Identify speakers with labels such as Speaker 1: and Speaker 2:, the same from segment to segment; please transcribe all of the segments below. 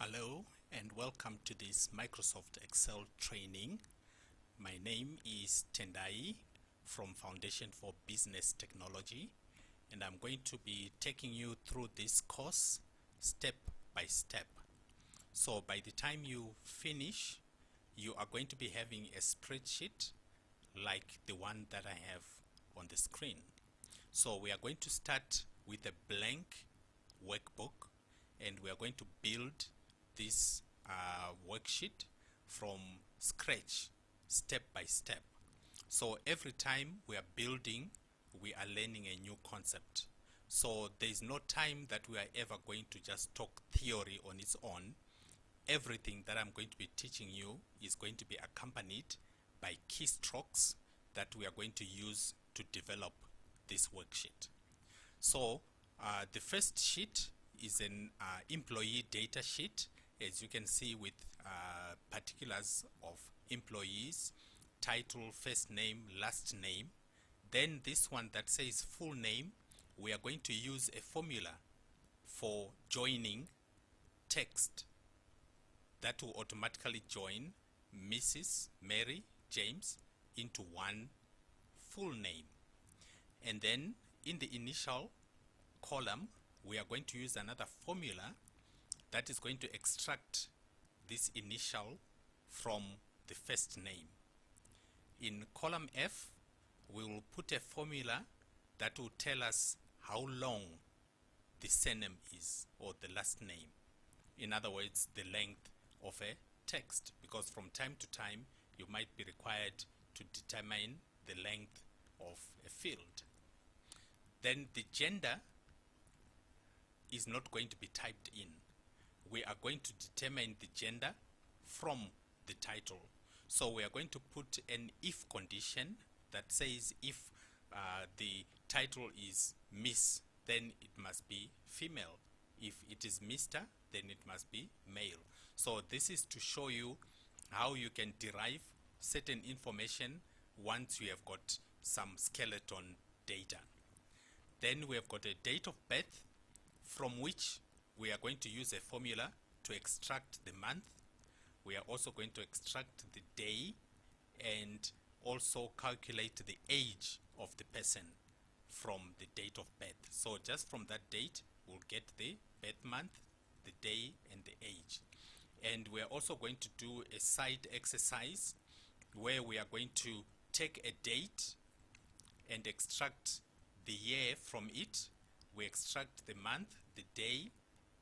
Speaker 1: Hello and welcome to this Microsoft Excel training. My name is Tendayi from Foundation for Business Technology, and I'm going to be taking you through this course step by step. So by the time you finish, you are going to be having a spreadsheet like the one that I have on the screen. So we are going to start with a blank workbook, and we are going to build this worksheet from scratch, step by step. So every time we are building, we are learning a new concept. So there is no time that we are ever going to just talk theory on its own. Everything that I'm going to be teaching you is going to be accompanied by keystrokes that we are going to use to develop this worksheet. So the first sheet is an employee data sheet, as you can see, with particulars of employees, title, first name, last name. Then this one that says full name, we are going to use a formula for joining text that will automatically join Mrs. Mary James into one full name. And then in the initial column, we are going to use another formula that is going to extract this initial from the first name. In column F, we will put a formula that will tell us how long the surname is, or the last name. In other words, the length of a text, because from time to time you might be required to determine the length of a field. Then the gender is not going to be typed in. We are going to determine the gender from the title. So we are going to put an if condition that says if the title is Miss, then it must be female. If it is Mr., then it must be male. So this is to show you how you can derive certain information once you have got some skeleton data. Then we have got a date of birth, from which we are going to use a formula to extract the month. We are also going to extract the day and also calculate the age of the person from the date of birth. So just from that date, we'll get the birth month, the day, and the age. And we are also going to do a side exercise where we are going to take a date and extract the year from it. We extract the month, the day,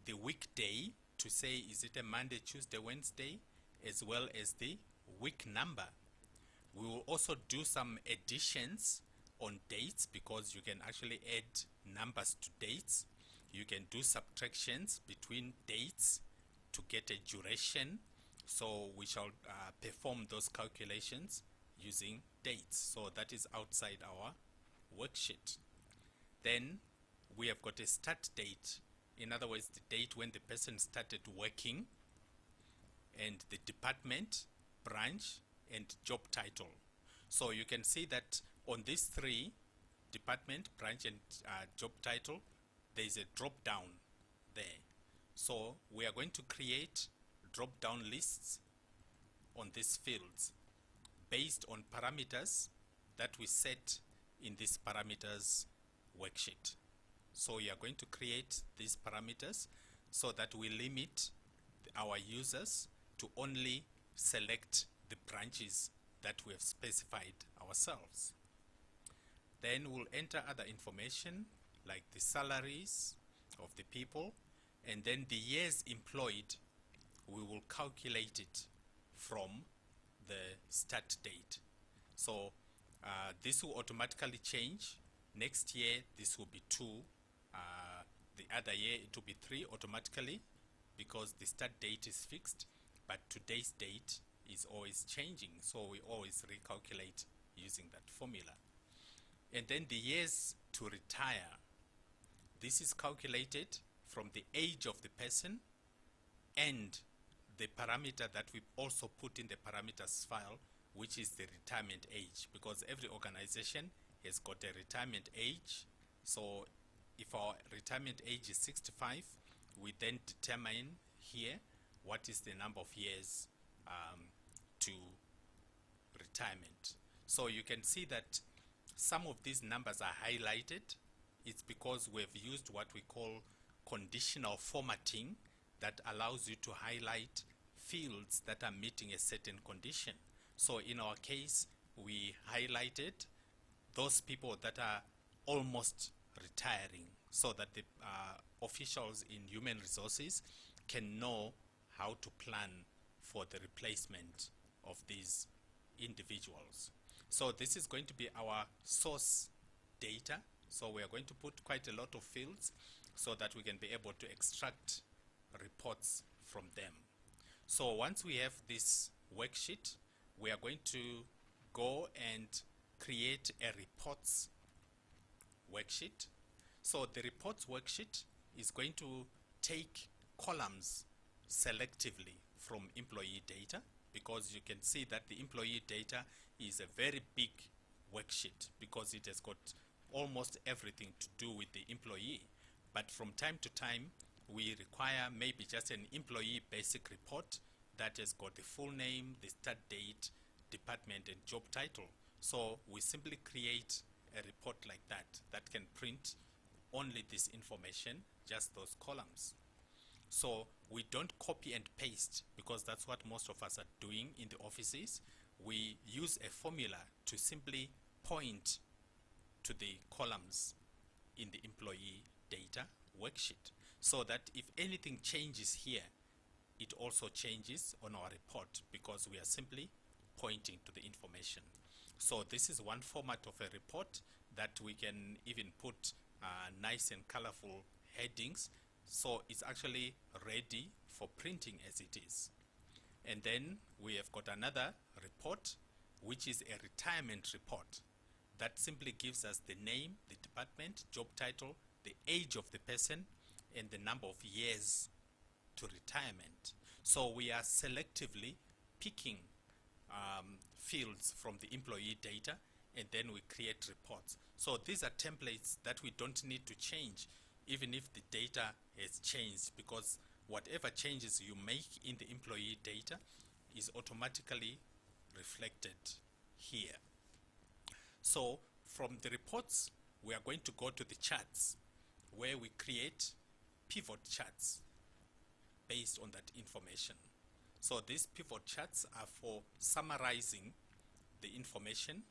Speaker 1: the weekday to say is it a Monday, Tuesday, Wednesday, as well as the week number. We will also do some additions on dates, because you can actually add numbers to dates. You can do subtractions between dates to get a duration. So we shall perform those calculations using dates. So that is outside our worksheet. Then we have got a start date. In other words, the date when the person started working, and the department, branch, and job title. So you can see that on these three, department, branch, and job title, there is a drop down there. So we are going to create drop down lists on these fields based on parameters that we set in this parameters worksheet. So we are going to create these parameters so that we limit our users to only select the branches that we have specified ourselves. Then we'll enter other information like the salaries of the people, and then the years employed, we will calculate it from the start date. So this will automatically change. Next year this will be 2, the other year it will be 3 automatically, because the start date is fixed, but today's date is always changing, so we always recalculate using that formula. And then the years to retire, this is calculated from the age of the person and the parameter that we also put in the parameters file, which is the retirement age, because every organization has got a retirement age. So if our retirement age is 65, we then determine here what is the number of years to retirement. So you can see that some of these numbers are highlighted. It's because we've used what we call conditional formatting that allows you to highlight fields that are meeting a certain condition. So in our case, we highlighted those people that are almost retiring so that the officials in human resources can know how to plan for the replacement of these individuals. So this is going to be our source data. So we are going to put quite a lot of fields so that we can be able to extract reports from them. So once we have this worksheet, we are going to go and create a reports worksheet. So the reports worksheet is going to take columns selectively from employee data, because you can see that the employee data is a very big worksheet because it has got almost everything to do with the employee. But from time to time, we require maybe just an employee basic report that has got the full name, the start date, department, and job title. So we simply create a report like that that can print only this information, just those columns. So we don't copy and paste, because that's what most of us are doing in the offices. We use a formula to simply point to the columns in the employee data worksheet, so that if anything changes here, it also changes on our report, because we are simply pointing to the information. So this is one format of a report that we can even put nice and colorful headings, so it's actually ready for printing as it is. And then we have got another report, which is a retirement report that simply gives us the name, the department, job title, the age of the person, and the number of years to retirement. So we are selectively picking fields from the employee data, and then we create reports. So these are templates that we don't need to change even if the data has changed, because whatever changes you make in the employee data is automatically reflected here. So from the reports, we are going to go to the charts, where we create pivot charts based on that information. So these pivot charts are for summarizing the information.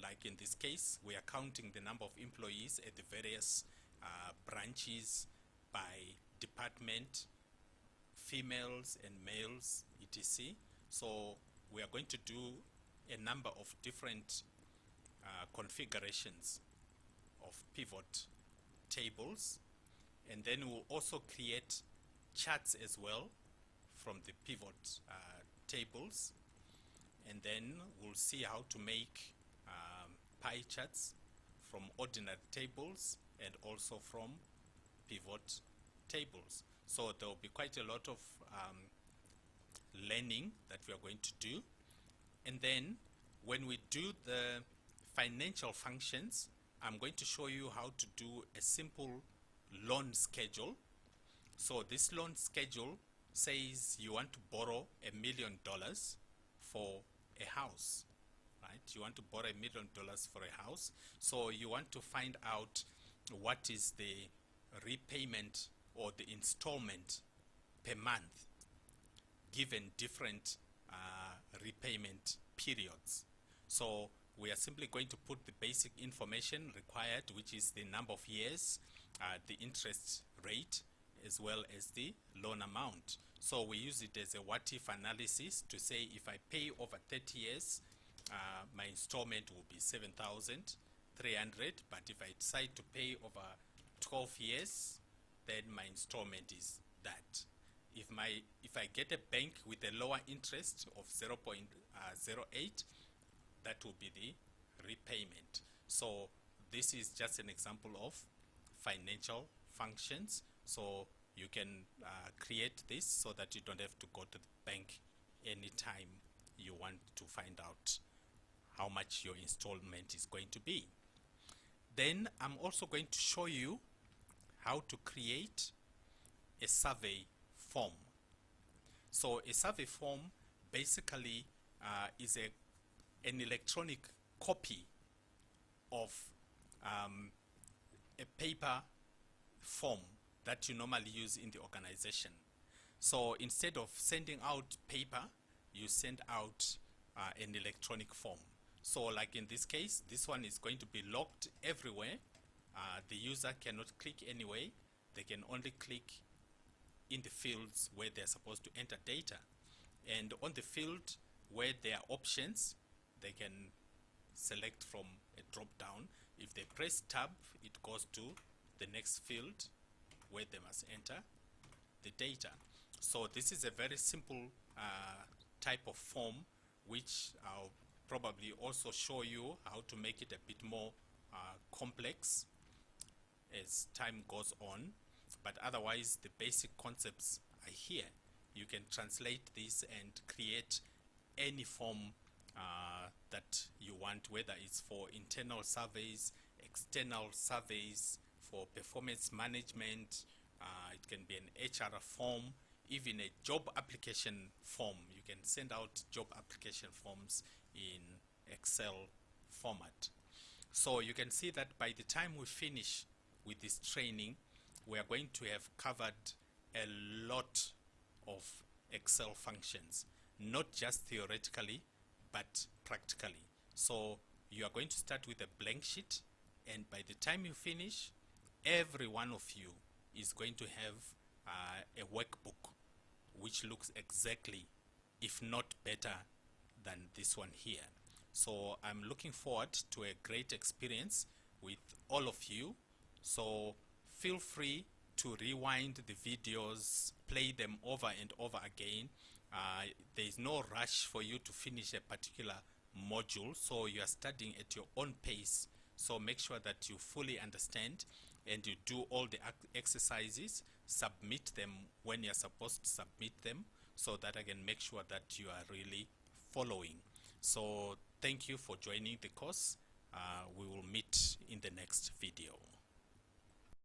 Speaker 1: Like in this case, we are counting the number of employees at the various branches by department, females and males, etc. So we are going to do a number of different configurations of pivot tables, and then we'll also create charts as well from the pivot tables, and then we'll see how to make pie charts from ordinary tables and also from pivot tables. So there will be quite a lot of learning that we are going to do. And then when we do the financial functions, I'm going to show you how to do a simple loan schedule. So this loan schedule says you want to borrow $1 million for a house, right? You want to borrow $1 million for a house. So you want to find out what is the repayment or the installment per month given different repayment periods. So we are simply going to put the basic information required, which is the number of years, the interest rate, as well as the loan amount. So we use it as a what-if analysis to say, if I pay over 30 years, my installment will be 7,300. But if I decide to pay over 12 years, then my installment is that. If I get a bank with a lower interest of 0.08, that will be the repayment. So this is just an example of financial functions. So you can create this so that you don't have to go to the bank anytime you want to find out how much your installment is going to be. Then I'm also going to show you how to create a survey form. So a survey form basically is an electronic copy of a paper form that you normally use in the organization. So instead of sending out paper, you send out an electronic form. So like in this case, this one is going to be locked everywhere. The user cannot click anyway. They can only click in the fields where they're supposed to enter data. And on the field where there are options, they can select from a drop down. If they press tab, it goes to the next field where they must enter the data. So this is a very simple type of form, which I'll probably also show you how to make it a bit more complex as time goes on. But otherwise, the basic concepts are here. You can translate this and create any form that you want, whether it's for internal surveys, external surveys, for performance management. It can be an HR form, even a job application form. You can send out job application forms in Excel format. So you can see that by the time we finish with this training, we are going to have covered a lot of Excel functions, not just theoretically, but practically. So you are going to start with a blank sheet, and by the time you finish, every one of you is going to have a workbook which looks exactly, if not better, than this one here. So I'm looking forward to a great experience with all of you. So feel free to rewind the videos, play them over and over again. There is no rush for you to finish a particular module, so you are studying at your own pace. So make sure that you fully understand and you do all the exercises, submit them when you're supposed to submit them, so that I can make sure that you are really following. So thank you for joining the course. We will meet in the next video.